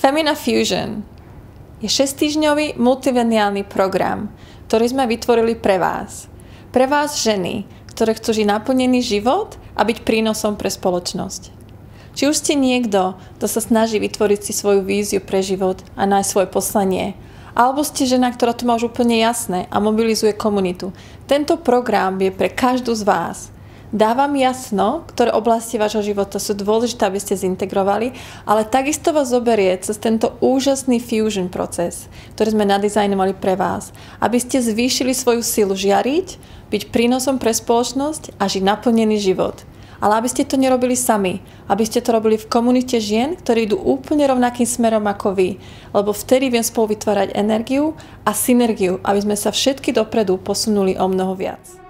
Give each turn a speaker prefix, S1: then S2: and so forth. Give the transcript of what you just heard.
S1: Femina Fusion je 6-týždňový multiveniálny program, ktorý sme vytvorili pre vás. Pre vás ženy, ktoré chcú žiť naplnený život a byť prínosom pre spoločnosť. Či už ste niekto, kto sa snaží vytvoriť si svoju víziu pre život a nájsť svoje poslanie, alebo ste žena, ktorá to má už úplne jasné a mobilizuje komunitu. Tento program je pre každú z vás. Dávam jasno, ktoré oblasti vášho života sú dôležité, aby ste zintegrovali, ale takisto vás zoberie cez tento úžasný fusion proces, ktorý sme nadizajnovali pre vás, aby ste zvýšili svoju silu žiariť, byť prínosom pre spoločnosť a žiť naplnený život. Ale aby ste to nerobili sami, aby ste to robili v komunite žien, ktorí idú úplne rovnakým smerom ako vy, lebo vtedy viem spolu vytvárať energiu a synergiu, aby sme sa všetky dopredu posunuli o mnoho viac.